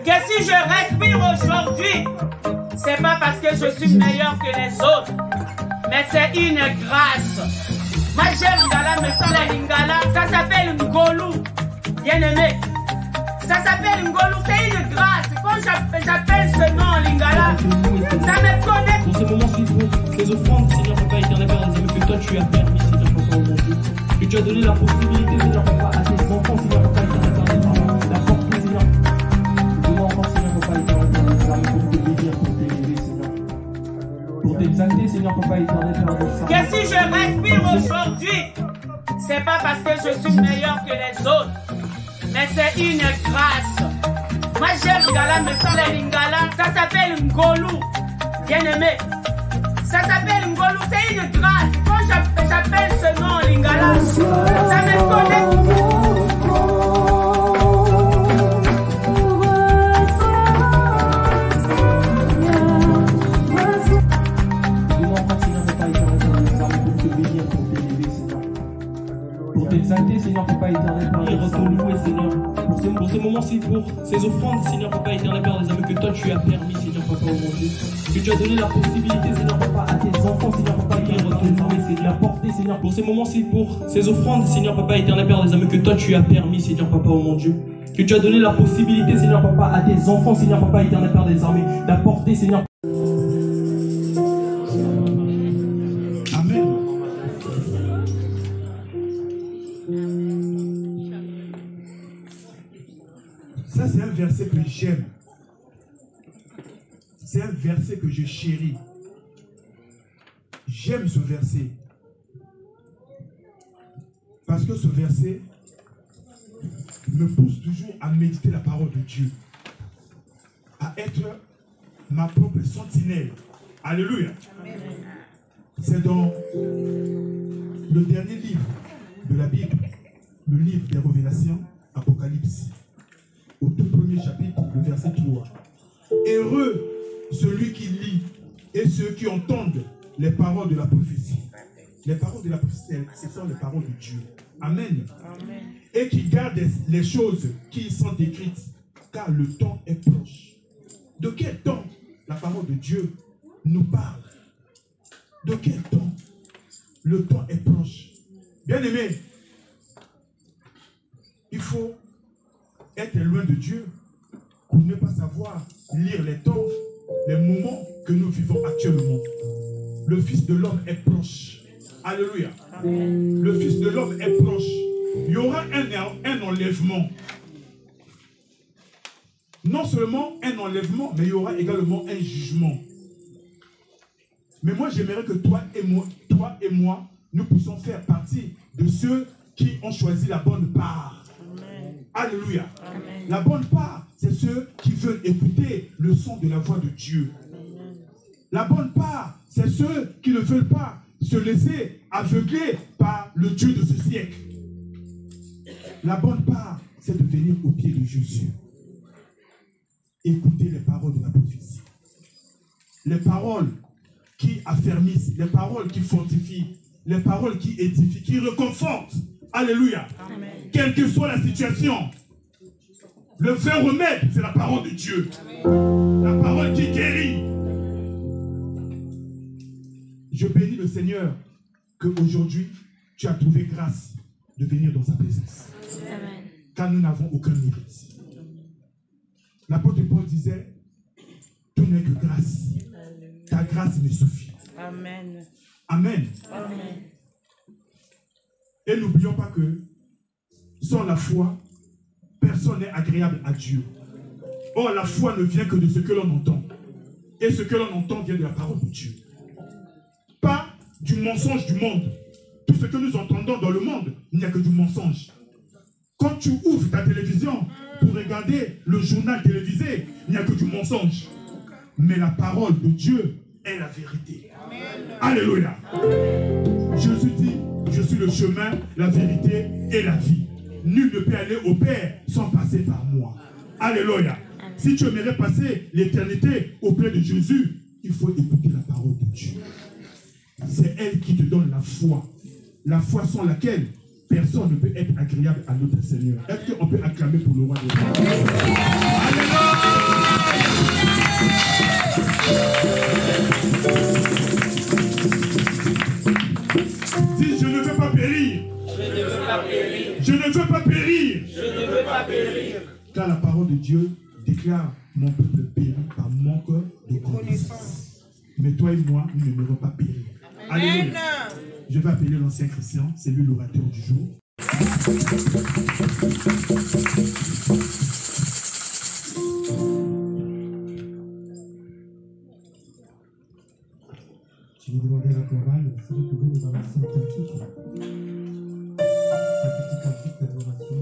que si je respire aujourd'hui, c'est pas parce que je suis meilleur que les autres, mais c'est une grâce. Moi j'aime Lingala, mais sans la Lingala, ça s'appelle Ngolou, bien aimé. Ça s'appelle Ngolou, c'est une grâce. Quand j'appelle ce nom en Lingala, ça me connecte. Dans ce moment, c'est pour ces offrandes, Seigneur Papa éternel, Père des amis, que toi tu as permis, Seigneur Papa, au mon Dieu. Que tu as donné la possibilité, Seigneur Papa, à tes enfants, Seigneur Papa éternel, Père des amis, d'apporter, Seigneur. Donne-moi encore, Seigneur Papa éternel, Père des amis, pour te bénir, pour t'élever, Seigneur. Pour t'exalter, Seigneur Papa éternel, Père des amis. Que si je respire aujourd'hui, c'est pas parce que je suis meilleur que les autres, mais c'est une grâce. Moi j'aime Lingala, mais sans la Lingala, ça s'appelle Ngolou, bien aimé. Ça s'appelle Ngolou, c'est une grâce. Quand j'appelle ce nom en Lingala, ça me connecte. Pour t'exalter, Seigneur Papa éternel, Père des louer, Seigneur. Pour ce moment, c'est pour ces offrandes, Seigneur Papa éternel, Père des amis, que toi tu as permis, Seigneur Papa, au mon Dieu. Que tu as donné la possibilité, Seigneur Papa, à tes enfants, Seigneur Papa éternel, c'est de la porter, Seigneur. Pour ce moment, c'est pour ces offrandes, Seigneur Papa éternel, Père des amis, que toi tu as permis, Seigneur Papa, au mon Dieu. Que tu as donné la possibilité, Seigneur Papa, à tes enfants, Seigneur Papa éternel, Père des armées, d'apporter, Seigneur. Amen. Ça, c'est un verset que j'aime. C'est un verset que je chéris. J'aime ce verset. Parce que ce verset me pousse toujours à méditer la parole de Dieu. À être ma propre sentinelle. Alléluia. C'est dans le dernier livre de la Bible, le livre des Révélations, Apocalypse. Au tout premier chapitre, le verset 3. Heureux celui qui lit et ceux qui entendent les paroles de la prophétie. Les paroles de la prophétie, ce sont les paroles de Dieu. Amen. Amen. Et qui gardent les choses qui y sont écrites, car le temps est proche. De quel temps la parole de Dieu nous parle? De quel temps? Le temps est proche. Bien aimé, il faut être loin de Dieu pour ne pas savoir lire les temps, les moments que nous vivons actuellement. Le Fils de l'homme est proche. Alléluia. Amen. Le Fils de l'homme est proche. Il y aura un enlèvement. Non seulement un enlèvement, mais il y aura également un jugement. Mais moi, j'aimerais que toi et moi, nous puissions faire partie de ceux qui ont choisi la bonne part. Amen. Alléluia. Amen. La bonne part, c'est ceux qui veulent écouter le son de la voix de Dieu. Amen. La bonne part, c'est ceux qui ne veulent pas se laisser aveugler par le Dieu de ce siècle. La bonne part, c'est de venir au pied de Jésus. Écouter les paroles de la prophétie. Les paroles qui affermissent, les paroles qui fortifient, les paroles qui édifient, qui réconfortent. Alléluia. Amen. Quelle que soit la situation, le vrai remède, c'est la parole de Dieu. Amen. La parole qui guérit. Je bénis le Seigneur qu'aujourd'hui, tu as trouvé grâce de venir dans sa présence. Amen. Car nous n'avons aucun mérite. L'apôtre Paul disait, tout n'est que grâce. Ta grâce me suffit. Amen. Amen. Amen. Et n'oublions pas que sans la foi, personne n'est agréable à Dieu. Or, la foi ne vient que de ce que l'on entend. Et ce que l'on entend vient de la parole de Dieu. Pas du mensonge du monde. Tout ce que nous entendons dans le monde, il n'y a que du mensonge. Quand tu ouvres ta télévision pour regarder le journal télévisé, il n'y a que du mensonge. Mais la parole de Dieu est la vérité. Amen. Alléluia. Amen. Jésus dit, je suis le chemin, la vérité et la vie. Nul ne peut aller au Père sans passer par moi. Alléluia. Amen. Si tu aimerais passer l'éternité auprès de Jésus, il faut écouter la parole de Dieu. C'est elle qui te donne la foi. La foi sans laquelle personne ne peut être agréable à notre Seigneur. Est-ce qu'on peut acclamer pour le roi des rois? Alléluia. parole de Dieu déclare mon peuple périt par manque de connaissance. Mais toi et moi, nous ne devons pas périr. Alléluia. Je vais appeler l'ancien Christian, c'est lui l'orateur du jour. Je vais demander à la chorale si vous pouvez nous avancer un cantique. Un petit cantique d'adoration.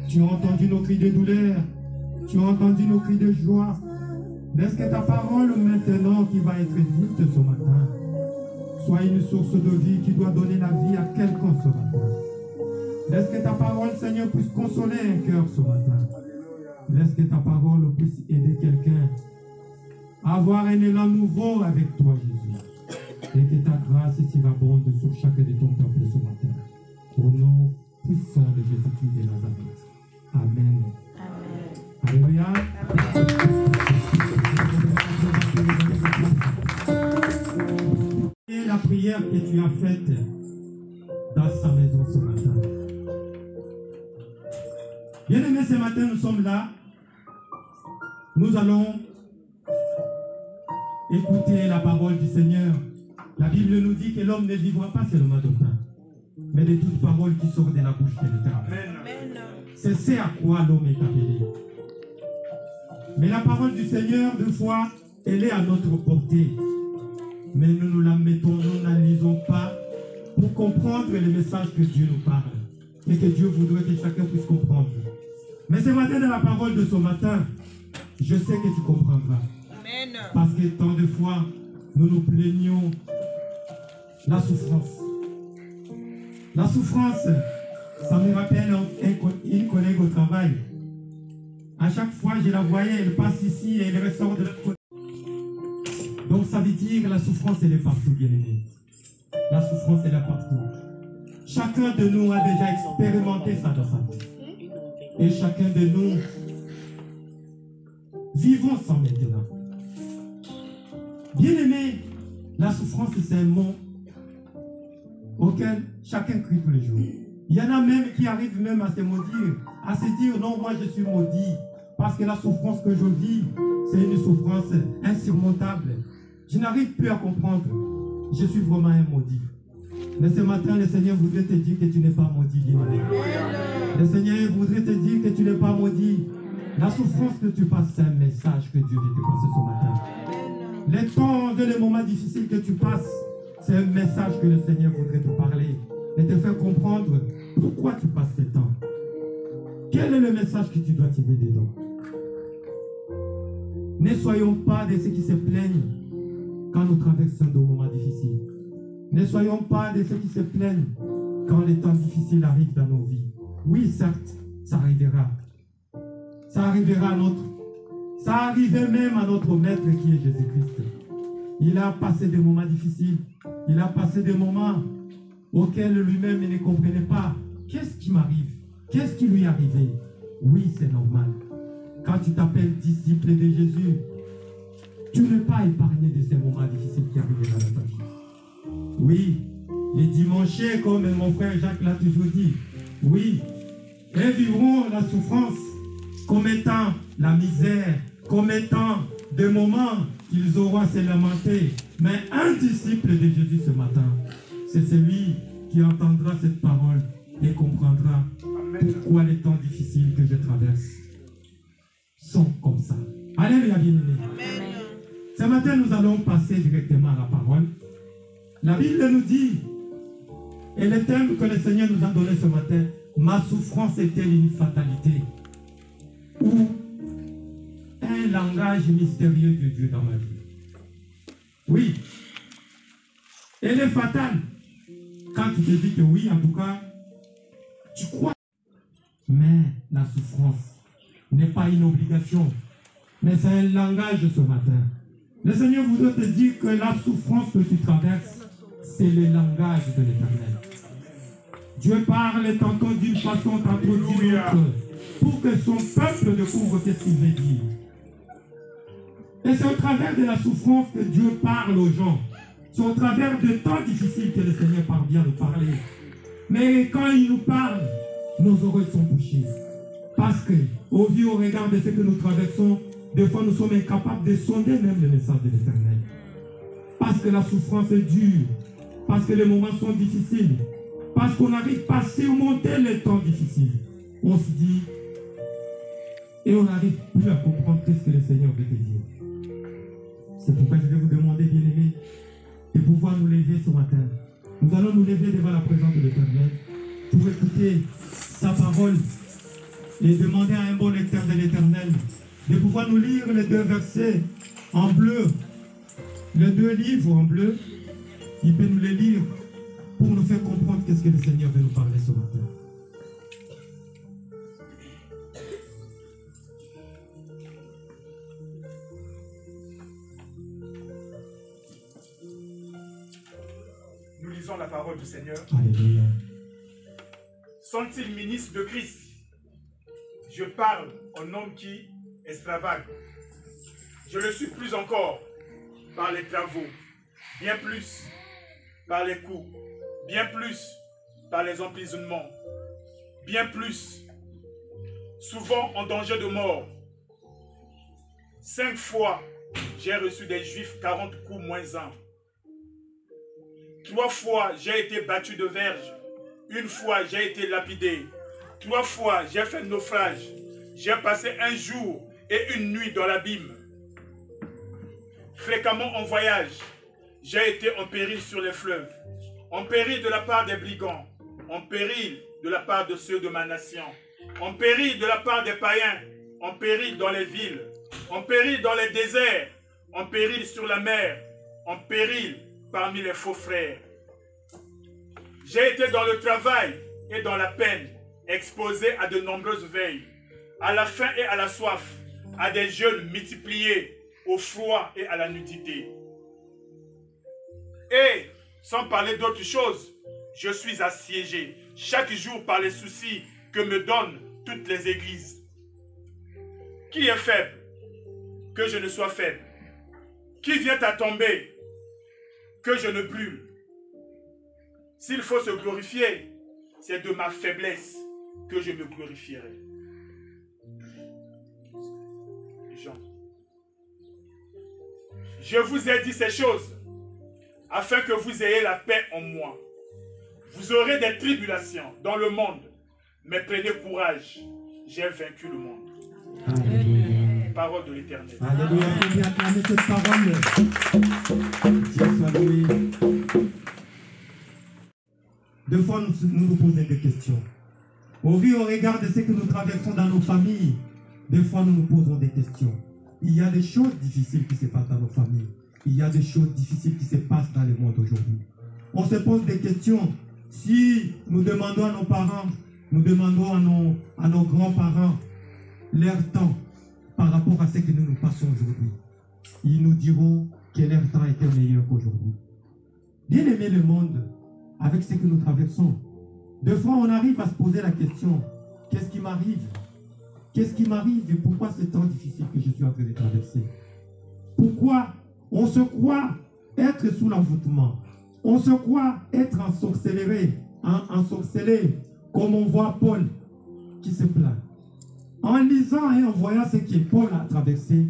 Tu as entendu nos cris de douleur, tu as entendu nos cris de joie. Laisse que ta parole maintenant qui va être dite ce matin soit une source de vie qui doit donner la vie à quelqu'un ce matin. Laisse que ta parole, Seigneur, puisse consoler un cœur ce matin. Laisse que ta parole puisse aider quelqu'un à avoir un élan nouveau avec toi, Jésus. Et que ta grâce surabonde sur chacun de ton peuple ce matin. Au nom puissant de Jésus-Christ de Nazareth. Amen. Amen. Alléluia. Et la prière que tu as faite dans sa maison ce matin. Bien-aimés, ce matin, nous sommes là. Nous allons écouter la parole du Seigneur. La Bible nous dit que l'homme ne vivra pas seulement de pain, mais de toute parole qui sort de la bouche de l'Éternel. C'est ce à quoi l'homme est appelé. Mais la parole du Seigneur, deux fois, elle est à notre portée. Mais nous nous la mettons, nous ne la lisons pas pour comprendre le message que Dieu nous parle. Et que Dieu voudrait que chacun puisse comprendre. Mais ce matin, dans la parole de ce matin, je sais que tu comprendras. Amen. Parce que tant de fois, nous nous plaignons la souffrance. La souffrance, ça me rappelle une collègue au travail. À chaque fois, je la voyais, elle passe ici et elle ressort de l'autre côté. Donc ça veut dire la souffrance, elle est partout, bien aimé. La souffrance, elle est partout. Chacun de nous a déjà expérimenté ça dans sa vie. Et chacun de nous vivons ça maintenant. Bien aimé, la souffrance, c'est un mot auquel chacun crie tous les jours. Il y en a même qui arrivent même à se maudire, à se dire non, moi je suis maudit, parce que la souffrance que je vis, c'est une souffrance insurmontable. Je n'arrive plus à comprendre. Je suis vraiment un maudit. Mais ce matin, le Seigneur voudrait te dire que tu n'es pas maudit, bien-aimé. Le Seigneur voudrait te dire que tu n'es pas maudit. La souffrance que tu passes, c'est un message que Dieu veut te passer ce matin. Les temps et les moments difficiles que tu passes, c'est un message que le Seigneur voudrait te parler et te faire comprendre pourquoi tu passes ces temps. Quel est le message que tu dois tirer dedans? Ne soyons pas de ceux qui se plaignent quand nous traversons de moments difficiles. Ne soyons pas de ceux qui se plaignent quand les temps difficiles arrivent dans nos vies. Oui, certes, ça arrivera. Ça arrivera à notre... Ça arrivait même à notre Maître qui est Jésus-Christ. Il a passé des moments difficiles. Il a passé des moments auxquels lui-même il ne comprenait pas. Qu'est-ce qui m'arrive? Qu'est-ce qui lui est arrivé? Oui, c'est normal. Quand tu t'appelles disciple de Jésus, tu n'es pas épargné de ces moments difficiles qui arrivent dans ta vie. Oui, les dimanches, comme mon frère Jacques l'a toujours dit, oui, ils vivront la souffrance comme étant la misère, comme étant des moments qu'ils auront à se lamenter. Mais un disciple de Jésus ce matin, c'est celui qui entendra cette parole et comprendra pourquoi les temps difficiles que je traverse sont comme ça. Alléluia, bien-aimés. Ce matin, nous allons passer directement à la parole. La Bible nous dit, et le thème que le Seigneur nous a donné ce matin, ma souffrance est-elle une fatalité? Ou un langage mystérieux de Dieu dans ma vie? Oui. Elle est fatale. Quand tu te dis que oui, en tout cas, tu crois. Mais la souffrance n'est pas une obligation, mais c'est un langage ce matin. Le Seigneur voudrait te dire que la souffrance que tu traverses, c'est le langage de l'Éternel. Dieu parle tantôt d'une façon, tantôt d'une autre, pour que son peuple découvre ce qu'il veut dire. Et c'est au travers de la souffrance que Dieu parle aux gens. C'est au travers de temps difficiles que le Seigneur parvient à nous parler. Mais quand il nous parle, nos oreilles sont bouchées. Parce que, au vu, au regard de ce que nous traversons, des fois nous sommes incapables de sonder même le message de l'Éternel. Parce que la souffrance est dure. Parce que les moments sont difficiles. Parce qu'on n'arrive pas à surmonter les temps difficiles. On se dit, et on n'arrive plus à comprendre ce que le Seigneur veut te dire. C'est pourquoi je vais vous demander, bien-aimés, de pouvoir nous lever ce matin. Nous allons nous lever devant la présence de l'Éternel pour écouter sa parole et demander à un bon lecteur de l'Éternel de pouvoir nous lire les deux versets en bleu, les deux livres en bleu. Il peut nous les lire pour nous faire comprendre qu'est-ce que le Seigneur veut nous parler ce matin. Nous lisons la parole du Seigneur. Alléluia. Sont-ils ministres de Christ? Je parle en homme qui extravague. Je le suis plus encore par les travaux, bien plus par les coups, bien plus par les emprisonnements, bien plus, souvent en danger de mort. 5 fois, j'ai reçu des Juifs 40 coups moins 1. 3 fois, j'ai été battu de verge. 1 fois, j'ai été lapidé. 3 fois, j'ai fait naufrage. J'ai passé un jour et une nuit dans l'abîme. Fréquemment en voyage, j'ai été en péril sur les fleuves, en péril de la part des brigands, en péril de la part de ceux de ma nation, en péril de la part des païens, en péril dans les villes, en péril dans les déserts, en péril sur la mer, en péril parmi les faux frères. J'ai été dans le travail et dans la peine, exposé à de nombreuses veilles, à la faim et à la soif, à des jeûnes multipliés, au froid et à la nudité. Et, sans parler d'autre chose, je suis assiégé chaque jour par les soucis que me donnent toutes les églises. Qui est faible? Que je ne sois faible. Qui vient à tomber? Que je ne brûle. S'il faut se glorifier, c'est de ma faiblesse que je me glorifierai. Jean. Je vous ai dit ces choses afin que vous ayez la paix en moi. Vous aurez des tribulations dans le monde, mais prenez courage, j'ai vaincu le monde. Alléluia. Parole de l'Éternel. Alléluia. On vient acclamer cette parole. Dieu soit loué. Deux fois, nous posons des questions. Au vu, au regard de ce que nous traversons dans nos familles, des fois, nous posons des questions. Il y a des choses difficiles qui se passent dans nos familles. Il y a des choses difficiles qui se passent dans le monde aujourd'hui. On se pose des questions. Si nous demandons à nos parents, nous demandons à nos grands-parents leur temps par rapport à ce que nous passons aujourd'hui, ils nous diront que leur temps était meilleur qu'aujourd'hui. Bien aimer le monde avec ce que nous traversons. Des fois, on arrive à se poser la question, qu'est-ce qui m'arrive? Qu'est-ce qui m'arrive et pourquoi ce temps difficile que je suis en train de traverser? Pourquoi on se croit être sous l'envoûtement? On se croit être ensorcelé, comme on voit Paul qui se plaint. En lisant et en voyant ce que Paul a traversé,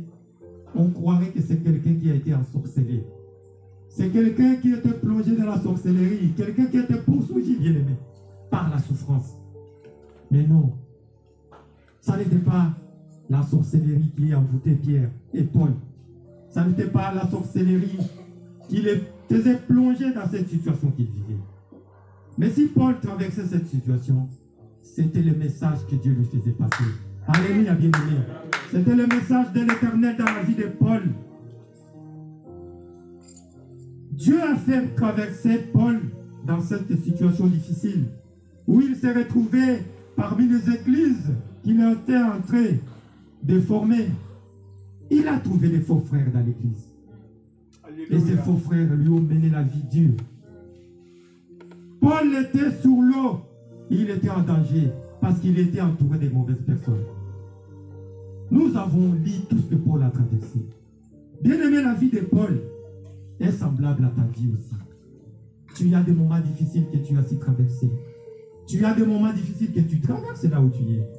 on croirait que c'est quelqu'un qui a été ensorcelé. C'est quelqu'un qui était plongé dans la sorcellerie, quelqu'un qui était poursuivi, bien aimé, par la souffrance. Mais non, ça n'était pas la sorcellerie qui envoûtait Pierre et Paul. Ça n'était pas la sorcellerie qui les faisait plonger dans cette situation qu'ils vivaient. Mais si Paul traversait cette situation, c'était le message que Dieu lui faisait passer. Alléluia, bien-aimé. C'était le message de l'Éternel dans la vie de Paul. Dieu a fait traverser Paul dans cette situation difficile, où il s'est retrouvé parmi les églises qu'il était en train de former. Il a trouvé des faux frères dans l'église. Et ces faux frères lui ont mené la vie dure. Paul était sur l'eau. Il était en danger parce qu'il était entouré de mauvaises personnes. Nous avons lu tout ce que Paul a traversé. Bien aimé, la vie de Paul est semblable à ta vie aussi. Tu as des moments difficiles que tu as si traversés. Tu as des moments difficiles que tu traverses là où tu es.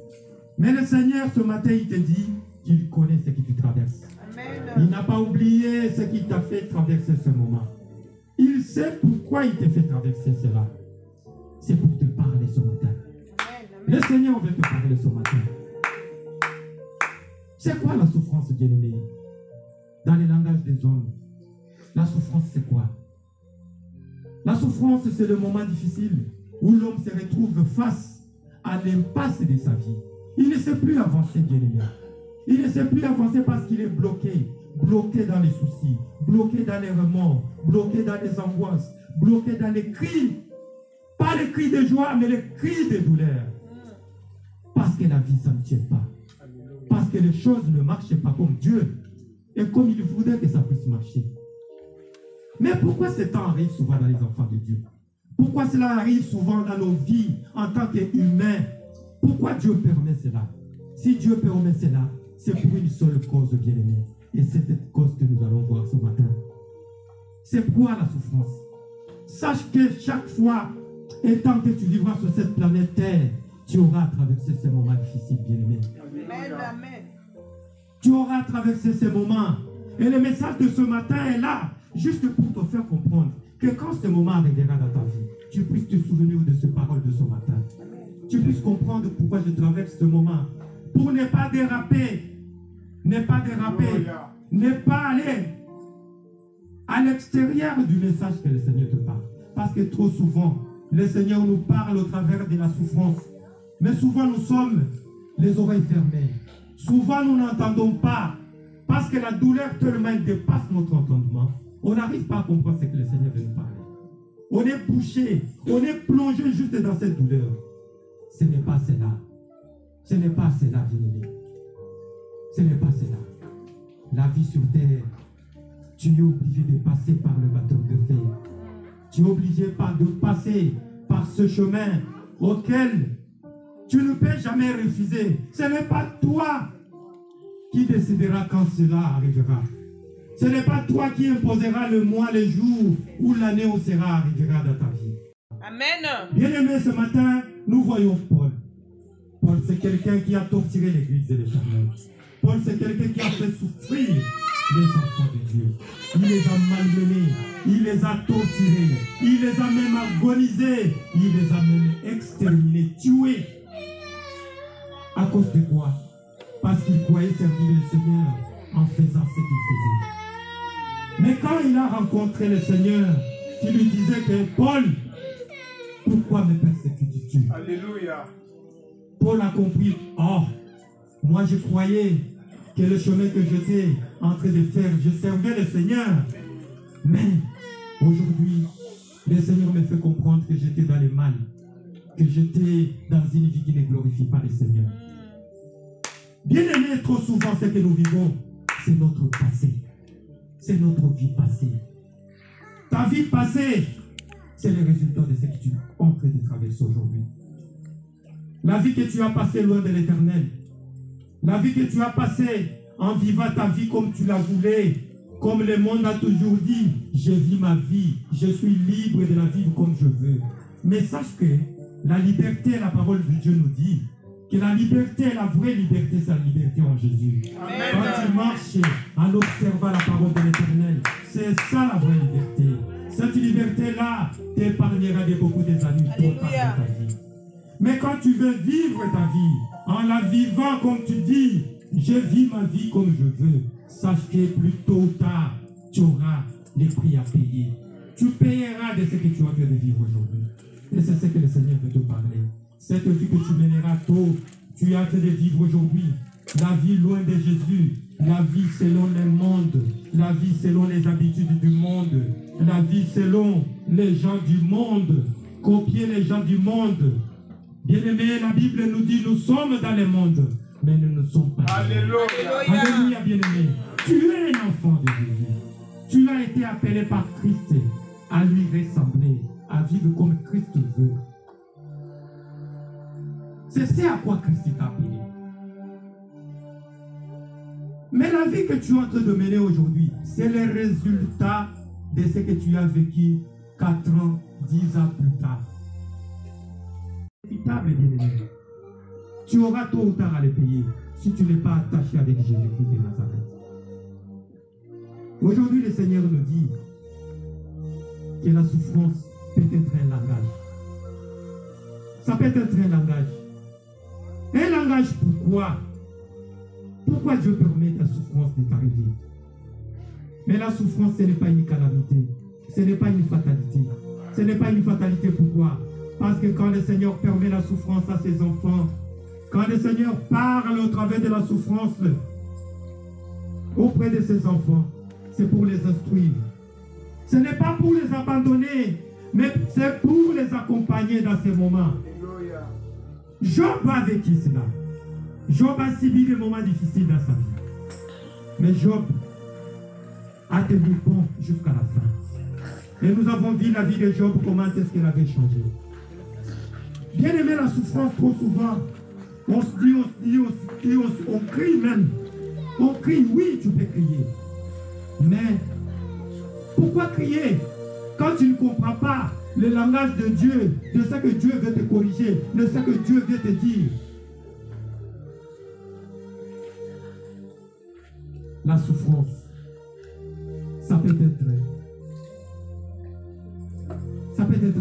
Mais le Seigneur, ce matin, il te dit qu'il connaît ce que tu traverses. Amen. Il n'a pas oublié ce qui t'a fait traverser ce moment. Il sait pourquoi il t'a fait traverser cela. C'est pour te parler ce matin. Amen. Le Seigneur veut te parler ce matin. C'est quoi la souffrance, bien-aimé? Dans le langage des hommes, la souffrance, c'est quoi? La souffrance, c'est le moment difficile où l'homme se retrouve face à l'impasse de sa vie. Il ne sait plus avancer, bien-aimé. Il ne sait plus avancer parce qu'il est bloqué. Bloqué dans les soucis, bloqué dans les remords, bloqué dans les angoisses, bloqué dans les cris. Pas les cris de joie, mais les cris de douleur. Parce que la vie, ça ne tient pas. Parce que les choses ne marchent pas comme Dieu et comme il voudrait que ça puisse marcher. Mais pourquoi ce temps arrive souvent dans les enfants de Dieu? Pourquoi cela arrive souvent dans nos vies en tant qu'humains? Pourquoi Dieu permet cela? Si Dieu permet cela, c'est pour une seule cause, bien-aimée. Et c'est cette cause que nous allons voir ce matin. C'est quoi la souffrance? Sache que chaque fois, étant que tu vivras sur cette planète Terre, tu auras traversé ces moments difficiles, bien-aimé. Amen. Tu auras traversé ces moments. Et le message de ce matin est là, juste pour te faire comprendre que quand ce moment arrivera dans ta vie, tu puisses te souvenir de ces paroles de ce matin. Tu puisses comprendre pourquoi je traverse ce moment. Pour ne pas déraper, ne pas aller à l'extérieur du message que le Seigneur te parle. Parce que trop souvent, le Seigneur nous parle au travers de la souffrance. Mais souvent, nous sommes les oreilles fermées. Souvent, nous n'entendons pas. Parce que la douleur tellement dépasse notre entendement. On n'arrive pas à comprendre ce que le Seigneur veut nous parler. On est bouché. On est plongé juste dans cette douleur. Ce n'est pas cela. Ce n'est pas cela, bien-aimé. Ce n'est pas cela. La vie sur terre, tu es obligé de passer par le baptême de feu. Tu es obligé de passer par ce chemin auquel tu ne peux jamais refuser. Ce n'est pas toi qui décidera quand cela arrivera. Ce n'est pas toi qui imposera le mois, le jour ou l'année où cela arrivera dans ta vie. Amen. Bien-aimé, ce matin, nous voyons Paul. Paul, c'est quelqu'un qui a torturé l'Église de l'Éternel. Paul, c'est quelqu'un qui a fait souffrir les enfants de Dieu. Il les a malmenés, il les a torturés, il les a même agonisés, il les a même exterminés, tués. À cause de quoi? parce qu'il croyait servir le Seigneur en faisant ce qu'il faisait. Mais quand il a rencontré le Seigneur, qui lui disait que Paul, pourquoi me persécutes-tu? Alléluia. Paul a compris, oh, moi je croyais que le chemin que j'étais en train de faire, je servais le Seigneur. Mais aujourd'hui, le Seigneur me fait comprendre que j'étais dans le mal, que j'étais dans une vie qui ne glorifie pas le Seigneur. Bien aimé, trop souvent, ce que nous vivons, c'est notre passé. C'est notre vie passée. Ta vie passée, c'est le résultat de ce que tu es en train de traverser aujourd'hui. La vie que tu as passée loin de l'Éternel. La vie que tu as passée en vivant ta vie comme tu la voulais. Comme le monde a toujours dit, je vis ma vie, je suis libre de la vivre comme je veux. Mais sache que la liberté, la parole de Dieu nous dit, que la liberté, la vraie liberté, c'est la liberté en Jésus. Amen. Quand tu marches en observant la parole de l'Éternel, c'est ça la vraie liberté. Cette liberté-là t'épargnera de beaucoup des années totales de ta vie. Mais quand tu veux vivre ta vie, en la vivant comme tu dis, je vis ma vie comme je veux, sache que plus tôt ou tard, tu auras les prix à payer. Tu payeras de ce que tu as fait de vivre aujourd'hui. Et c'est ce que le Seigneur veut te parler. Cette vie que tu mèneras tôt, tu as fait de vivre aujourd'hui. La vie loin de Jésus, la vie selon le monde, la vie selon les habitudes du monde, la vie selon les gens du monde, copier les gens du monde. Bien-aimé, la Bible nous dit, nous sommes dans le monde, mais nous ne sommes pas. Alléluia. Alléluia, bien-aimé. Tu es un enfant de Jésus. Tu as été appelé par Christ à lui ressembler, à vivre comme Christ veut. C'est ce à quoi Christ t'a appelé. Mais la vie que tu es en train de mener aujourd'hui, c'est le résultat de ce que tu as vécu 4 ans, 10 ans plus tard. Bien-aimé. Tu auras tôt ou tard à le payer si tu n'es pas attaché avec Jésus-Christ de Nazareth. Aujourd'hui, le Seigneur nous dit que la souffrance peut être un langage. Ça peut être un langage. Un langage pourquoi? Pourquoi Dieu permet la souffrance de t'arriver? Mais la souffrance, ce n'est pas une calamité. Ce n'est pas une fatalité. Ce n'est pas une fatalité, pourquoi? Parce que quand le Seigneur permet la souffrance à ses enfants, quand le Seigneur parle au travers de la souffrance auprès de ses enfants, c'est pour les instruire. Ce n'est pas pour les abandonner, mais c'est pour les accompagner dans ces moments. Job a vécu cela. Job a subi des moments difficiles dans sa vie. Mais Job a tenu bon jusqu'à la fin. Et nous avons vu la vie de Job, comment est-ce qu'elle avait changé. Bien aimé, la souffrance, trop souvent, on crie même. On crie, oui, tu peux crier. Mais pourquoi crier quand tu ne comprends pas le langage de Dieu, de ce que Dieu veut te corriger, de ce que Dieu veut te dire? La souffrance, ça peut être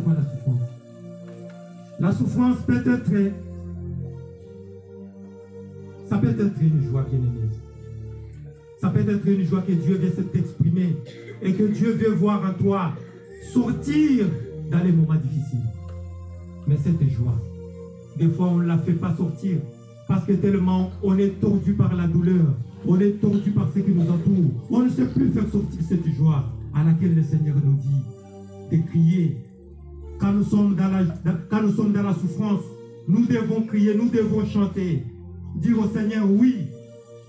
quoi la souffrance? La souffrance peut être une joie, bien-aimée. Ça peut être une joie que Dieu veut s'exprimer et que Dieu veut voir en toi sortir dans les moments difficiles. Mais cette joie, des fois on ne la fait pas sortir parce que tellement on est tordu par la douleur, on est tordu par ce qui nous entoure. On ne sait plus faire sortir cette joie à laquelle le Seigneur nous dit de crier. Quand nous sommes dans la souffrance, nous devons crier, nous devons chanter. Dire au Seigneur, oui,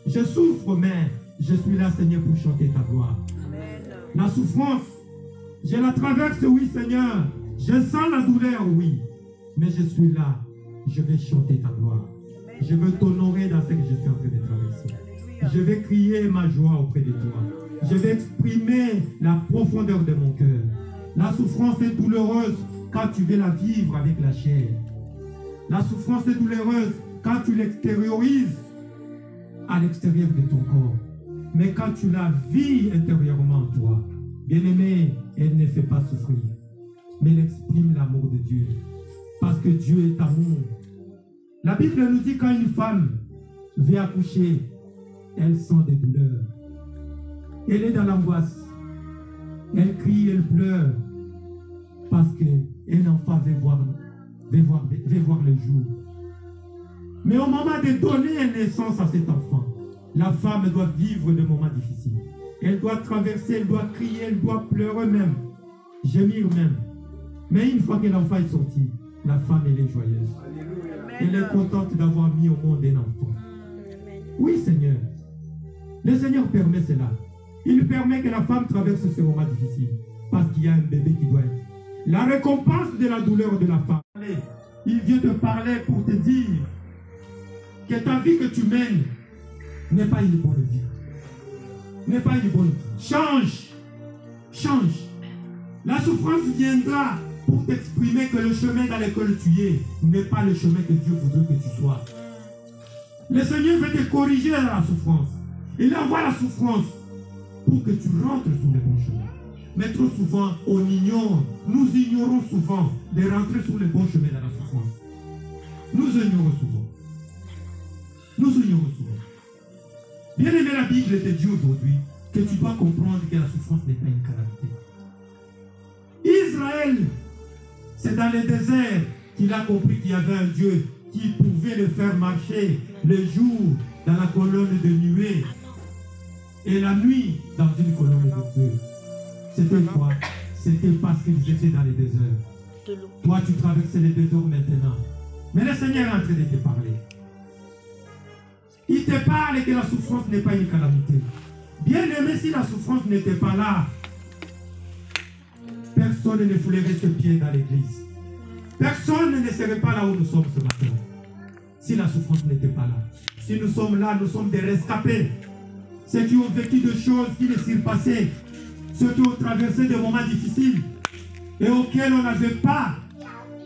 je souffre, mais je suis là, Seigneur, pour chanter ta gloire. Amen. La souffrance, je la traverse, oui, Seigneur. Je sens la douleur, oui. Mais je suis là, je vais chanter ta gloire. Amen. Je veux t'honorer dans ce que je suis en train de traverser. Alléluia. Je vais crier ma joie auprès de toi. Je vais exprimer la profondeur de mon cœur. La souffrance est douloureuse quand tu veux la vivre avec la chair. La souffrance est douloureuse quand tu l'extériorises à l'extérieur de ton corps. Mais quand tu la vis intérieurement en toi, bien-aimé, elle ne fait pas souffrir. Mais elle exprime l'amour de Dieu. Parce que Dieu est amour. La Bible nous dit quand une femme veut accoucher, elle sent des douleurs. Elle est dans l'angoisse. Elle crie, elle pleure. Parce qu'un enfant veut voir le jour. Mais au moment de donner naissance à cet enfant, la femme doit vivre des moments difficiles. Elle doit traverser, elle doit crier, elle doit pleurer même, gémir même. Mais une fois que l'enfant est sorti, la femme, elle est joyeuse. Elle est contente d'avoir mis au monde un enfant. Oui, Seigneur. Le Seigneur permet cela. Il permet que la femme traverse ce moment difficile. Parce qu'il y a un bébé qui doit être. La récompense de la douleur de la femme. Il vient te parler pour te dire que ta vie que tu mènes n'est pas une bonne vie. N'est pas une bonne vie. Change. Change. La souffrance viendra pour t'exprimer que le chemin dans lequel tu es n'est pas le chemin que Dieu voudrait que tu sois. Le Seigneur veut te corriger dans la souffrance. Il envoie la souffrance pour que tu rentres sur le bon chemin. Mais trop souvent, on ignore, nous ignorons souvent de rentrer sur le bon chemin dans la souffrance. Nous ignorons souvent. Nous ignorons souvent. Bien aimé, la Bible te dit aujourd'hui que tu dois comprendre que la souffrance n'est pas une calamité. Israël, c'est dans le désert qu'il a compris qu'il y avait un Dieu qui pouvait le faire marcher le jour dans la colonne de nuée et la nuit dans une colonne de feu. C'était quoi? C'était parce qu'ils étaient dans le désert. Toi, tu traversais le désert maintenant. Mais le Seigneur est en train de te parler. Il te parle que la souffrance n'est pas une calamité. Bien aimé, si la souffrance n'était pas là, personne ne foulerait ses pieds dans l'église. Personne ne serait pas là où nous sommes ce matin. Si la souffrance n'était pas là. Si nous sommes là, nous sommes des rescapés. Ceux qui ont vécu des choses qui les surpassaient. Ceux qui ont traversé des moments difficiles et auxquels on n'avait pas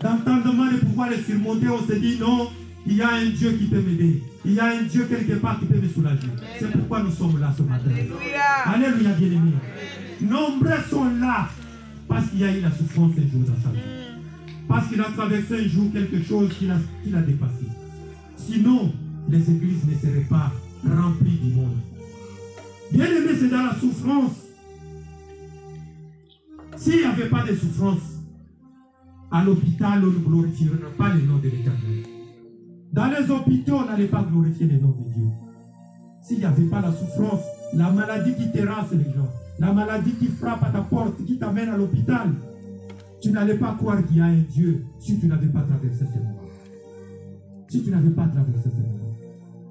d'entendement de pouvoir les surmonter. On se dit non, il y a un Dieu qui peut m'aider. Il y a un Dieu quelque part qui peut me soulager. C'est pourquoi nous sommes là ce matin. Alléluia, bien-aimés. Nombreux sont là parce qu'il y a eu la souffrance un jour dans sa vie. Parce qu'il a traversé un jour quelque chose qu'il a dépassé. Sinon, les églises ne seraient pas remplies du monde. Bien-aimés, c'est dans la souffrance. S'il n'y avait pas de souffrance, à l'hôpital, on ne glorifierait pas le nom de l'Éternel. Dans les hôpitaux, on n'allait pas glorifier le nom de Dieu. S'il n'y avait pas la souffrance, la maladie qui terrasse les gens, la maladie qui frappe à ta porte, qui t'amène à l'hôpital, tu n'allais pas croire qu'il y a un Dieu si tu n'avais pas traversé ces moments. Si tu n'avais pas traversé ces moments.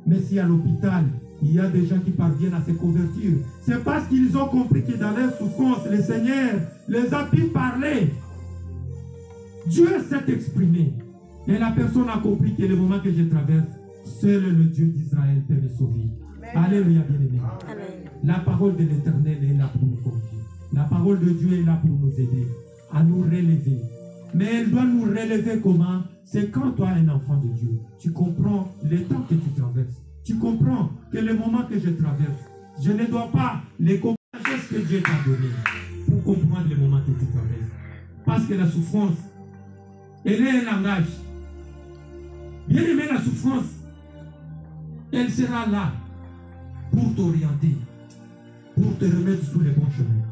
Mais si à l'hôpital, il y a des gens qui parviennent à se convertir, c'est parce qu'ils ont compris que dans leur souffrance, le Seigneur les a pu parler. Dieu s'est exprimé. Et la personne a compris que le moment que je traverse, seul le Dieu d'Israël peut me sauver. Amen. Alléluia, bien-aimé. La parole de l'Éternel est là pour nous corriger. La parole de Dieu est là pour nous aider à nous relever. Mais elle doit nous relever comment? C'est quand toi, un enfant de Dieu, tu comprends le temps que tu traverses. Tu comprends que le moment que je traverse, je ne dois pas les comprendre que Dieu t'a donné pour comprendre le moment que tu traverses. Parce que la souffrance, elle est un langage. Bien aimé, la souffrance, elle sera là pour t'orienter, pour te remettre sur le bon chemin.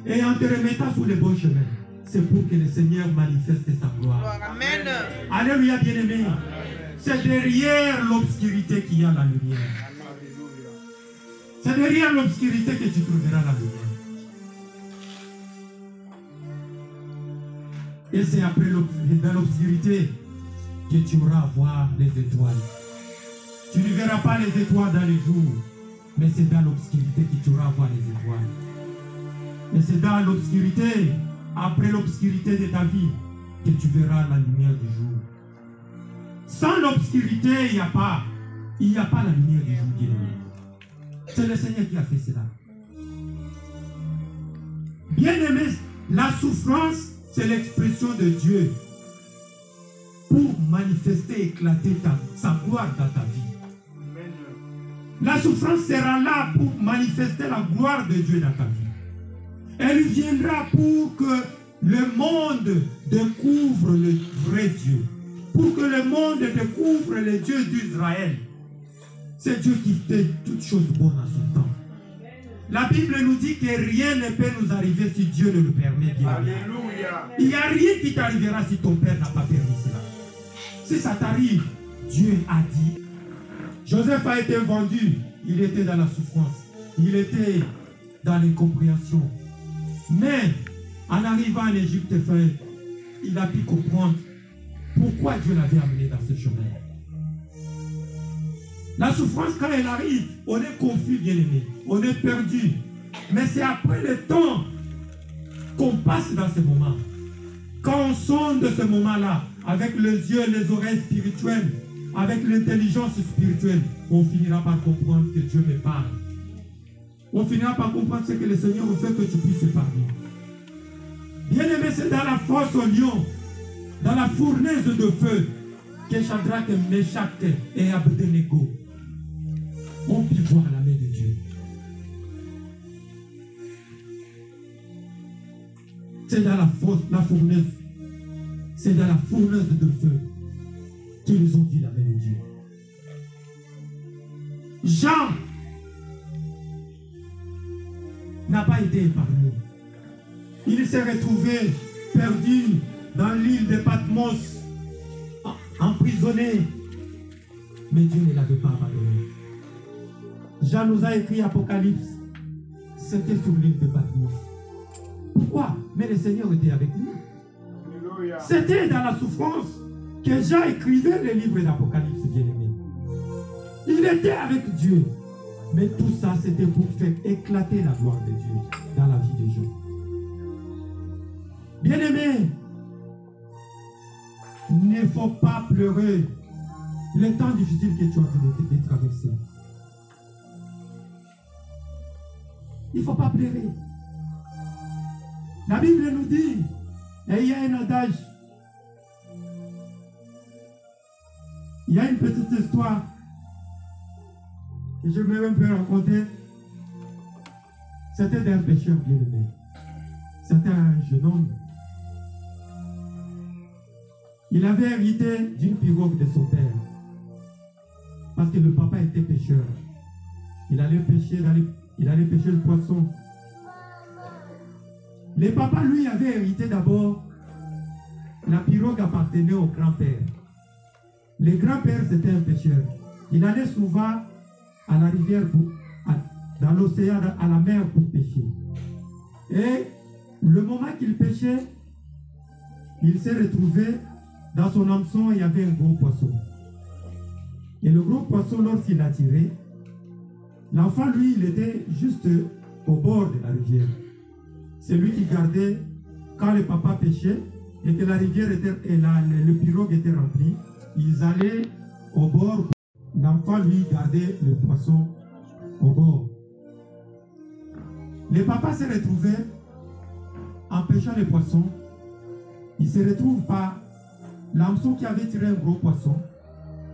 Et en te remettant sur le bon chemin, c'est pour que le Seigneur manifeste sa gloire. Amen. Alléluia, bien aimé. C'est derrière l'obscurité qu'il y a la lumière. C'est derrière l'obscurité que tu trouveras la lumière. Et c'est après dans l'obscurité que tu auras à voir les étoiles. Tu ne verras pas les étoiles dans les jours, mais c'est dans l'obscurité que tu auras à voir les étoiles. Et c'est dans l'obscurité, après l'obscurité de ta vie, que tu verras la lumière du jour. Sans l'obscurité, il n'y a pas la lumière du jour qui est. C'est le Seigneur qui a fait cela. Bien-aimé, la souffrance, c'est l'expression de Dieu pour manifester, éclater sa gloire dans ta vie. La souffrance sera là pour manifester la gloire de Dieu dans ta vie. Elle viendra pour que le monde découvre le vrai Dieu. Pour que le monde découvre le Dieu d'Israël. C'est Dieu qui fait toutes choses bonnes à son temps. La Bible nous dit que rien ne peut nous arriver si Dieu ne le permet bien. Alléluia. Il n'y a rien qui t'arrivera si ton Père n'a pas permis cela. Si ça t'arrive, Dieu a dit. Joseph a été vendu. Il était dans la souffrance. Il était dans l'incompréhension. Mais en arrivant en Égypte, il a pu comprendre pourquoi Dieu l'avait amené dans ce chemin. La souffrance, quand elle arrive, on est confus, bien-aimé. On est perdu. Mais c'est après le temps qu'on passe dans ce moment. Quand on sonde ce moment-là, avec les yeux et les oreilles spirituelles, avec l'intelligence spirituelle, on finira par comprendre que Dieu me parle. On finira par comprendre ce que le Seigneur veut que tu puisses parler. Bien-aimé, c'est dans la fosse au lion, dans la fournaise de feu, que Shadrach, Meshach et Abednego ont pu voir la main de Dieu. C'est dans la fournaise. C'est dans la fournaise de feu qu'ils ont vu la main de Dieu. Jean n'a pas été épargné. Il s'est retrouvé perdu dans l'île de Patmos, emprisonné. Mais Dieu ne l'avait pas abandonné. Jean nous a écrit Apocalypse. C'était sur l'île de Patmos. Pourquoi? Mais le Seigneur était avec lui. C'était dans la souffrance que Jean écrivait le livre d'Apocalypse, bien-aimé. Il était avec Dieu. Mais tout ça, c'était pour faire éclater la gloire de Dieu dans la vie de Jean. Bien-aimé, il ne faut pas pleurer les temps difficiles que tu as de traverser. Il ne faut pas pleurer. La Bible nous dit, et il y a un adage, il y a une petite histoire que je vais un peu raconter. C'était d'un pécheur bien-aimé. C'était un jeune homme. Il avait hérité d'une pirogue de son père. Parce que le papa était pêcheur. Il allait pêcher le poisson. Le papa, lui, avait hérité d'abord. La pirogue appartenait au grand-père. Le grand-père, c'était un pêcheur. Il allait souvent à la rivière, dans l'océan, à la mer pour pêcher. Et le moment qu'il pêchait, il s'est retrouvé dans son hameçon, il y avait un gros poisson. Et le gros poisson, lorsqu'il l'a tiré, l'enfant, lui, il était juste au bord de la rivière. C'est lui qui gardait, quand le papa pêchait, et que la rivière était, et le pirogue était rempli, ils allaient au bord. L'enfant, lui, gardait le poisson au bord. Le papa s'est retrouvé en pêchant les poissons. Il se retrouve par l'hameçon qui avait tiré un gros poisson.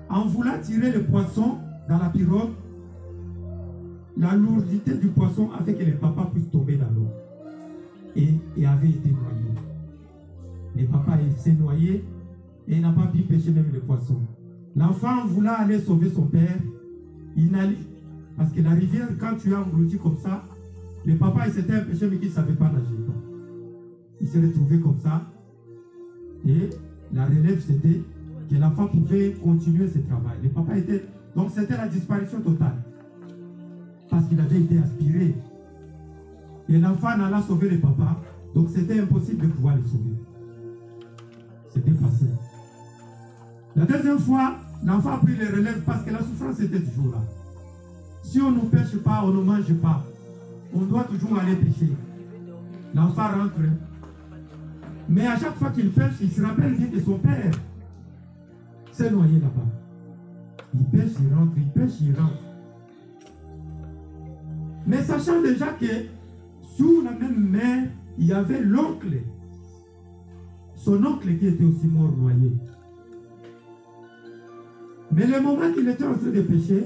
En voulant tirer le poisson dans la pirogue, la lourdité du poisson a fait que le papa puisse tomber dans l'eau. Et avait été noyé. Le papa s'est noyé et n'a pas pu pêcher même le poisson. L'enfant voulant aller sauver son père, il n'allait. Parce que la rivière, quand tu es englouti comme ça, le papa, il s'était un péché mais qui ne savait pas nager. Il s'est retrouvé comme ça. Et la relève, c'était que l'enfant pouvait continuer ce travail. Le papa était. Donc c'était la disparition totale. Parce qu'il avait été aspiré. Et l'enfant n'alla sauver le papa. Donc c'était impossible de pouvoir le sauver. C'était passé. La deuxième fois, l'enfant a pris les relèves parce que la souffrance était toujours là. Si on ne pêche pas, on ne mange pas. On doit toujours aller pêcher. L'enfant rentre. Mais à chaque fois qu'il pêche, il se rappelle bien que son père s'est noyé là-bas. Il pêche, il rentre, il pêche, il rentre. Mais sachant déjà que sous la même mer, il y avait l'oncle. Son oncle qui était aussi mort noyé. Mais le moment qu'il était en train de pêcher,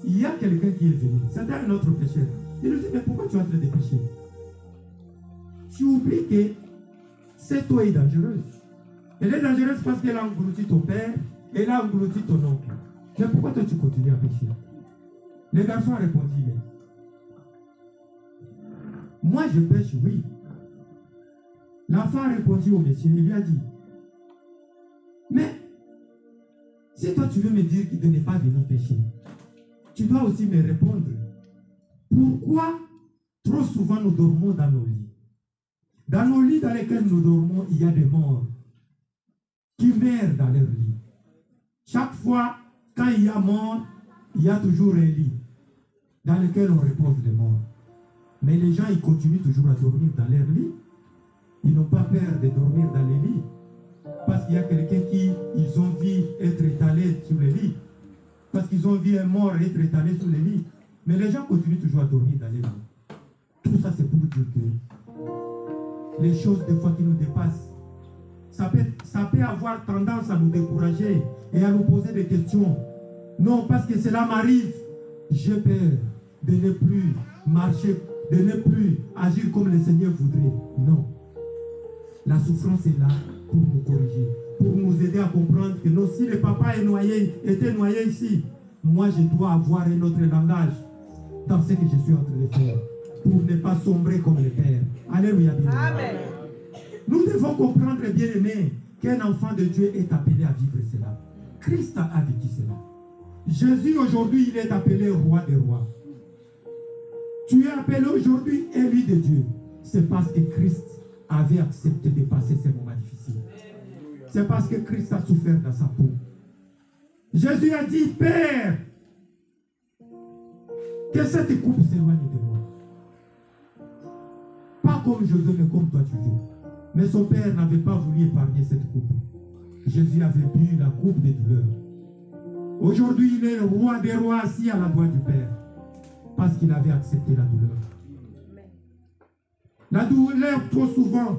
il y a quelqu'un qui est venu. C'était un autre pêcheur. Il lui dit, mais pourquoi tu es en train de pêcher? Tu oublies que cette eau est dangereuse. Elle est dangereuse parce qu'elle a englouti ton père, elle a englouti ton oncle. Mais pourquoi toi tu continues à pécher? Le garçon a répondu, mais moi je pêche, oui. L'enfant a répondu au monsieur, il lui a dit, mais si toi tu veux me dire de ne pas venir pécher, tu dois aussi me répondre. Pourquoi trop souvent nous dormons dans nos lits? Dans nos lits dans lesquels nous dormons, il y a des morts qui meurent dans leur lit. Chaque fois, quand il y a mort, il y a toujours un lit dans lequel on repose les morts. Mais les gens, ils continuent toujours à dormir dans leur lit. Ils n'ont pas peur de dormir dans les lits. Parce qu'il y a quelqu'un qui, ils ont vu être étalé sur les lits. Parce qu'ils ont vu un mort être étalé sur les lits. Mais les gens continuent toujours à dormir dans les lits. Tout ça, c'est pour dire que les choses, des fois, qui nous dépassent, ça peut avoir tendance à nous décourager et à nous poser des questions. Non, parce que cela m'arrive. J'ai peur de ne plus marcher, de ne plus agir comme le Seigneur voudrait. Non. La souffrance est là pour nous corriger, pour nous aider à comprendre que non, si le papa était noyé ici, moi je dois avoir un autre langage dans ce que je suis en train de faire, pour ne pas sombrer comme le Père. Alléluia. Amen. Nous devons comprendre, bien aimé, qu'un enfant de Dieu est appelé à vivre cela. Christ a vécu cela. Jésus aujourd'hui, il est appelé roi des rois. Tu es appelé aujourd'hui élu de Dieu. C'est parce que Christ avait accepté de passer ces moments difficiles. C'est parce que Christ a souffert dans sa peau. Jésus a dit, Père, que cette coupe s'éloigne de moi. Pas comme je veux, mais comme toi tu veux. Mais son Père n'avait pas voulu épargner cette coupe. Jésus avait bu la coupe des douleurs. Aujourd'hui, il est le roi des rois assis à la droite du Père. Parce qu'il avait accepté la douleur. La douleur, trop souvent,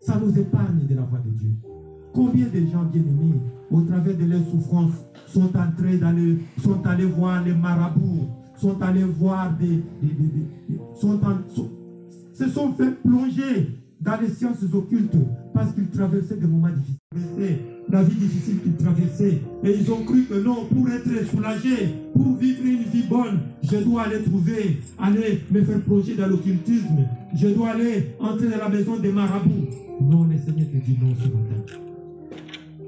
ça nous épargne de la voix de Dieu. Combien de gens bien-aimés, au travers de leurs souffrances, sont allés voir les marabouts, sont allés voir se sont fait plonger dans les sciences occultes parce qu'ils traversaient des moments difficiles, la vie difficile qu'ils traversaient. Et ils ont cru que non, pour être soulagé, pour vivre une vie bonne, je dois aller me faire plonger dans l'occultisme. Je dois aller entrer dans la maison des marabouts. Non, le Seigneur te dit non ce matin.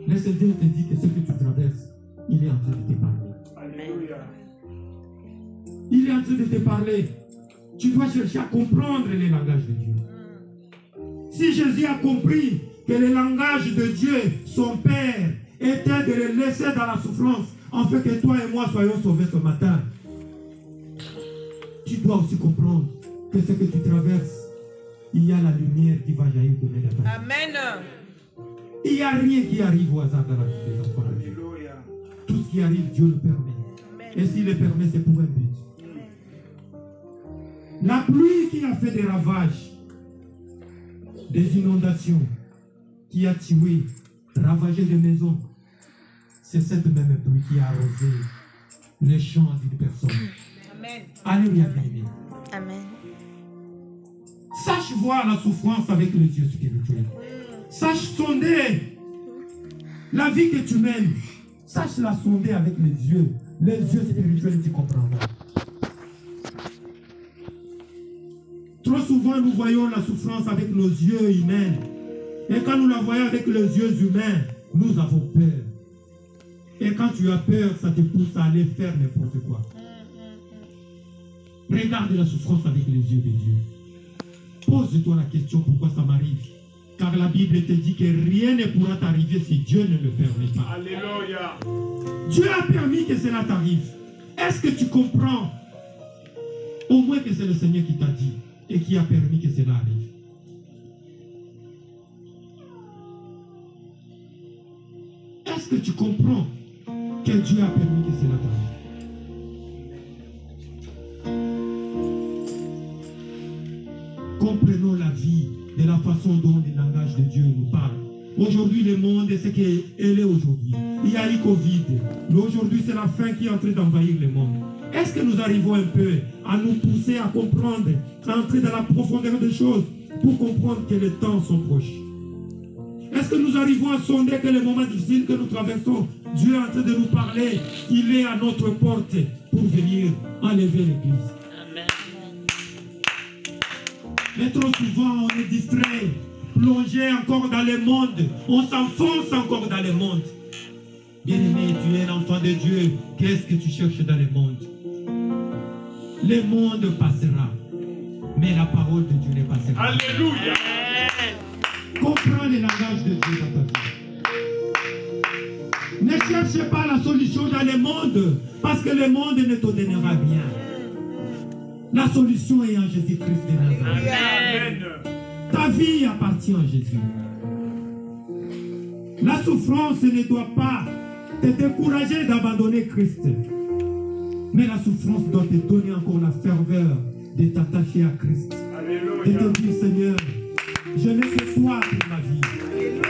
Le Seigneur te dit que ce que tu traverses, il est en train de te parler. Alléluia. Il est en train de te parler. Tu dois chercher à comprendre le langage de Dieu. Si Jésus a compris que le langage de Dieu, son Père, était de le laisser dans la souffrance, afin que toi et moi soyons sauvés ce matin, tu dois aussi comprendre que ce que tu traverses, il y a la lumière qui va jaillir de la terre. Amen. Il n'y a rien qui arrive au hasard dans la vie des enfants de Dieu. Tout ce qui arrive, Dieu le permet. Amen. Et s'il le permet, c'est pour un but. Amen. La pluie qui a fait des ravages, des inondations, qui a tué, ravagé des maisons, c'est cette même pluie qui a arrosé les champs d'une personne. Amen. Alléluia. Amen. Sache voir la souffrance avec les yeux spirituels. Sache sonder la vie que tu mènes. Sache la sonder avec les yeux spirituels, tu comprendras. Trop souvent, nous voyons la souffrance avec nos yeux humains. Et quand nous la voyons avec les yeux humains, nous avons peur. Et quand tu as peur, ça te pousse à aller faire n'importe quoi. Regarde la souffrance avec les yeux de Dieu. Pose-toi la question, pourquoi ça m'arrive? Car la Bible te dit que rien ne pourra t'arriver si Dieu ne le permet pas. Alléluia. Dieu a permis que cela t'arrive. Est-ce que tu comprends au moins que c'est le Seigneur qui t'a dit et qui a permis que cela arrive? Est-ce que tu comprends que Dieu a permis que cela t'arrive? Comprenons la vie de la façon dont le langage de Dieu nous parle. Aujourd'hui, le monde est ce qu'elle est aujourd'hui. Il y a eu Covid. Mais aujourd'hui, c'est la faim qui est en train d'envahir le monde. Est-ce que nous arrivons un peu à nous pousser à comprendre, à entrer dans la profondeur des choses pour comprendre que les temps sont proches? Est-ce Est-ce que nous arrivons à sonder que les moments difficiles que nous traversons, Dieu est en train de nous parler, il est à notre porte pour venir enlever l'Église. Amen. Mais trop souvent, on est distrait, plongé encore dans le monde. On s'enfonce encore dans le monde. Bien-aimé, tu es un enfant de Dieu. Qu'est-ce que tu cherches dans le monde? Le monde passera, mais la parole de Dieu ne passera. Alléluia. Comprends le langage de Dieu dans ta vie. Ne cherche pas la solution dans le monde, parce que le monde ne te donnera rien. La solution est en Jésus-Christ de Nazareth. Amen. Ta vie appartient à Jésus. La souffrance ne doit pas te décourager d'abandonner Christ. Mais la souffrance doit te donner encore la ferveur de t'attacher à Christ. Alléluia. De te dire, Seigneur, je n'ai que toi pour ma vie.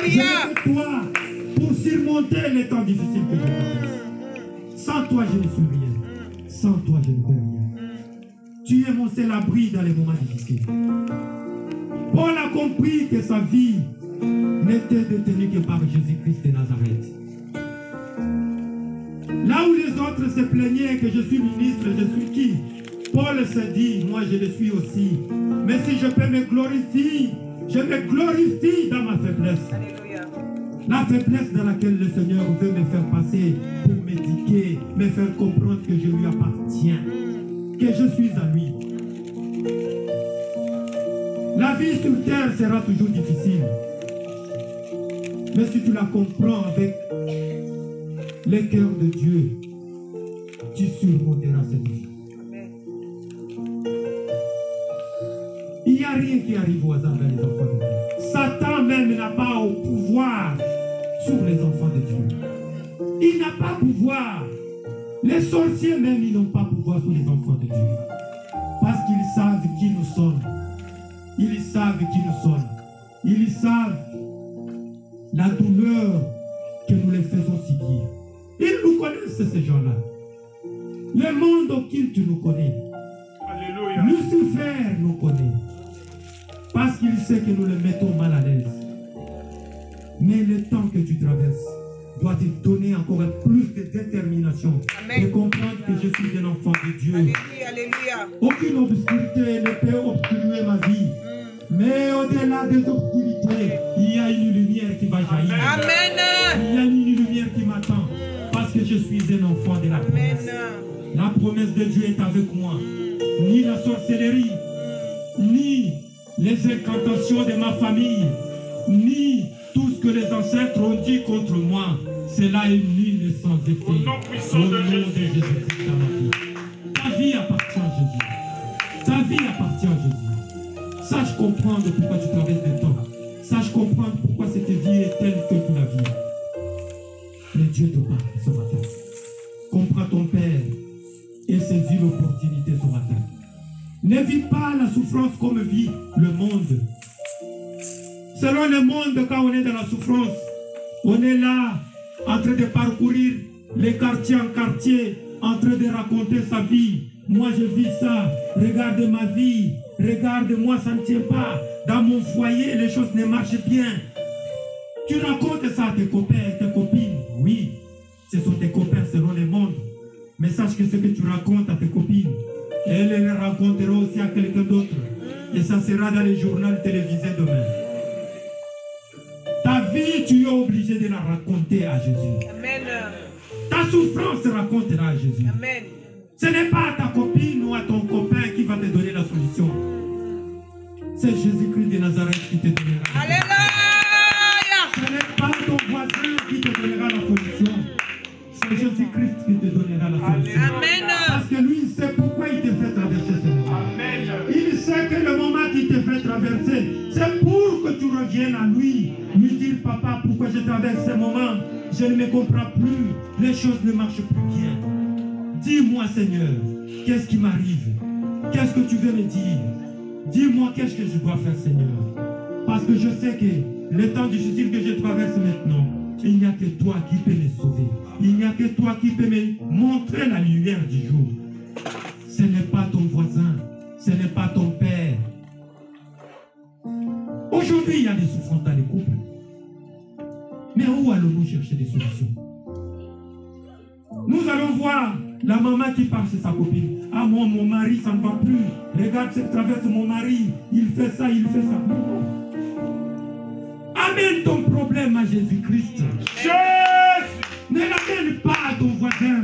Je n'ai que toi pour surmonter les temps difficiles que je traverse. Sans toi, je ne suis rien. Sans toi, je ne peux rien. Tu es mon seul abri dans les moments difficiles. Paul a compris que sa vie n'était détenue que par Jésus-Christ de Nazareth. Là où les autres se plaignaient que je suis ministre, je suis qui? Paul s'est dit, moi je le suis aussi. Mais si je peux me glorifier, je me glorifie dans ma faiblesse. Alléluia. La faiblesse dans laquelle le Seigneur veut me faire passer pour m'éduquer, me faire comprendre que je lui appartiens, que je suis à lui. La vie sur terre sera toujours difficile. Mais si tu la comprends avec le cœur de Dieu, tu surmonteras cette vie. Il n'y a rien qui arrive au hasard dans les enfants de Dieu. Satan même n'a pas au pouvoir sur les enfants de Dieu. Il n'a pas pouvoir. Les sorciers même, ils n'ont pas pouvoir sur les enfants de Dieu. Parce qu'ils savent qui nous sommes. Ils savent qui nous sommes. Ils savent la douleur que nous les faisons subir. Ils nous connaissent, ces gens-là. Le monde auquel tu nous connais. Alléluia. Lucifer nous connaît. Parce qu'il sait que nous le mettons mal à l'aise. Mais le temps que tu traverses doit te donner encore plus de détermination. Amen. De comprendre que je suis un enfant de Dieu. Alléluia, alléluia. Aucune obscurité ne peut obstruer ma vie. Mais au-delà des obscurités, il y a une lumière qui va jaillir. Amen. Il y a une lumière qui m'attend. Parce que je suis un enfant de la promesse. Amen. La promesse de Dieu est avec moi. Ni la sorcellerie, ni les incantations de ma famille, ni tout ce que les ancêtres ont dit contre moi, cela est nul et sans effet. Au nom puissant de Jésus. Jésus dans ma vie. Ta vie appartient à Jésus. Ta vie appartient à Jésus. Sache comprendre pourquoi tu traverses des temps. Sache comprendre pourquoi cette vie est telle que tu la vis. Mais Dieu te parle ce matin. Comprends ton Père et saisis l'opportunité ce matin. Ne vis pas la souffrance comme vit le monde. Selon le monde, quand on est dans la souffrance, on est là, en train de parcourir les quartiers en quartier, en train de raconter sa vie. Moi, je vis ça. Regarde ma vie. Regarde-moi, ça ne tient pas. Dans mon foyer, les choses ne marchent bien. Tu racontes ça à tes copains et tes copines. Oui, ce sont tes copains selon le monde. Mais sache que ce que tu racontes à tes copines, elles les raconteront aussi à quelqu'un d'autre. Et ça sera dans les journaux télévisés demain. Ta vie, tu es obligé de la raconter à Jésus. Amen. Ta souffrance racontera à Jésus. Amen. Ce n'est pas à ta copine ou à ton copain qui va te donner la solution. C'est Jésus-Christ de Nazareth qui te donnera. Alléluia. Ce n'est pas ton voisin qui te donnera la solution. C'est Jésus-Christ qui te donnera la solution. Amen. Parce que lui, il sait pourquoi il te fait traverser ce moment. Amen. Il sait que le moment qu'il te fait traverser, c'est pour que tu reviennes à lui. Lui dire, papa, pourquoi je traverse ce moment? Je ne me comprends plus. Les choses ne marchent plus bien. Dis-moi, Seigneur, qu'est-ce qui m'arrive? Qu'est-ce que tu veux me dire? Dis-moi, qu'est-ce que je dois faire, Seigneur? Parce que je sais que le temps difficile que je traverse maintenant, il n'y a que toi qui peux me sauver. Il n'y a que toi qui peux me montrer la lumière du jour. Ce n'est pas ton voisin, ce n'est pas ton père. Aujourd'hui, il y a des souffrances dans les couples. Mais où allons-nous chercher des solutions? Nous allons voir la maman qui part chez sa copine. Ah, moi, mon mari, ça ne va plus. Regarde ce que traverse mon mari. Il fait ça, il fait ça. Amène ton problème à Jésus-Christ. Ne l'amène pas à ton voisin.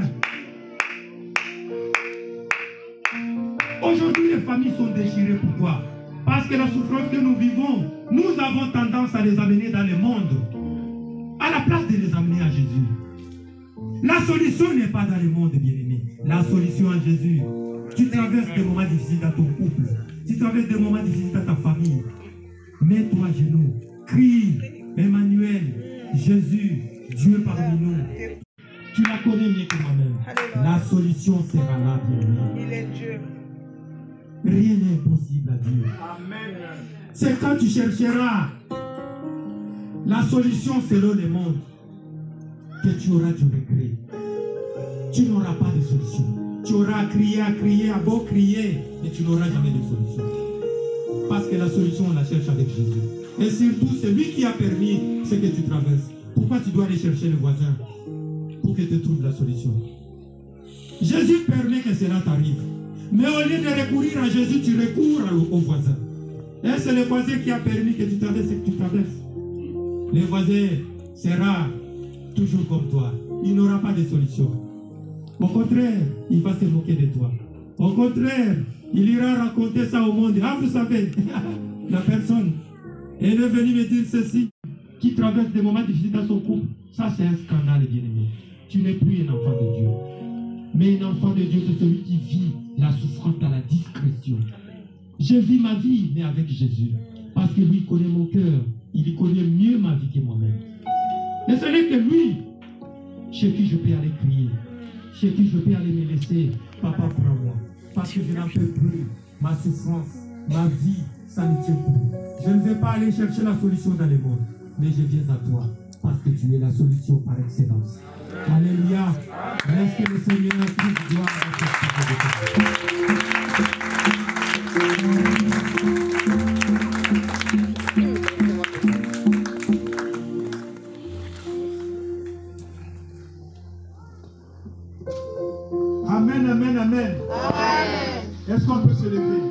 Aujourd'hui, les familles sont déchirées. Pourquoi? Parce que la souffrance que nous vivons, nous avons tendance à les amener dans le monde, à la place de les amener à Jésus. La solution n'est pas dans le monde, bien-aimé. La solution en Jésus. Tu traverses des moments difficiles dans ton couple. Tu traverses des moments difficiles dans ta famille. Mets-toi à genoux. Crie, Emmanuel, Jésus, Dieu parmi nous. Tu la connais mieux que moi-même. La solution sera là, bien-aimé. Il est Dieu. Rien n'est impossible à Dieu. C'est quand tu chercheras la solution selon le monde que tu auras du regret. Tu n'auras pas de solution. Tu auras crié, à beau crier, mais tu n'auras jamais de solution. Parce que la solution, on la cherche avec Jésus. Et surtout, c'est lui qui a permis ce que tu traverses. Pourquoi tu dois aller chercher le voisin pour que tu trouves la solution? Jésus permet que cela t'arrive. Mais au lieu de recourir à Jésus, tu recours au voisin. Et c'est le voisin qui a permis que tu traverses ce que tu traverses. Le voisin sera toujours comme toi. Il n'aura pas de solution. Au contraire, il va se moquer de toi. Au contraire, il ira raconter ça au monde. Ah, vous savez, la personne est venue me dire ceci, qui traverse des moments difficiles dans son couple. Ça, c'est un scandale, bien-aimé. Tu n'es plus un enfant de Dieu. Mais un enfant de Dieu, c'est celui qui vit la souffrance dans la discrétion. Je vis ma vie, mais avec Jésus. Parce que lui connaît mon cœur. Il connaît mieux ma vie que moi-même. Et ce n'est que lui chez qui je peux aller crier, chez qui je peux aller me laisser. Papa, prends-moi. Parce que je n'en peux plus. Ma souffrance, ma vie, ça ne tient plus. Je ne vais pas aller chercher la solution dans le monde. Mais je viens à toi. Parce que tu es la solution par excellence. Alléluia. Est-ce que le Seigneur toute gloire à cette Amen, amen, amen. Est-ce qu'on peut se lever?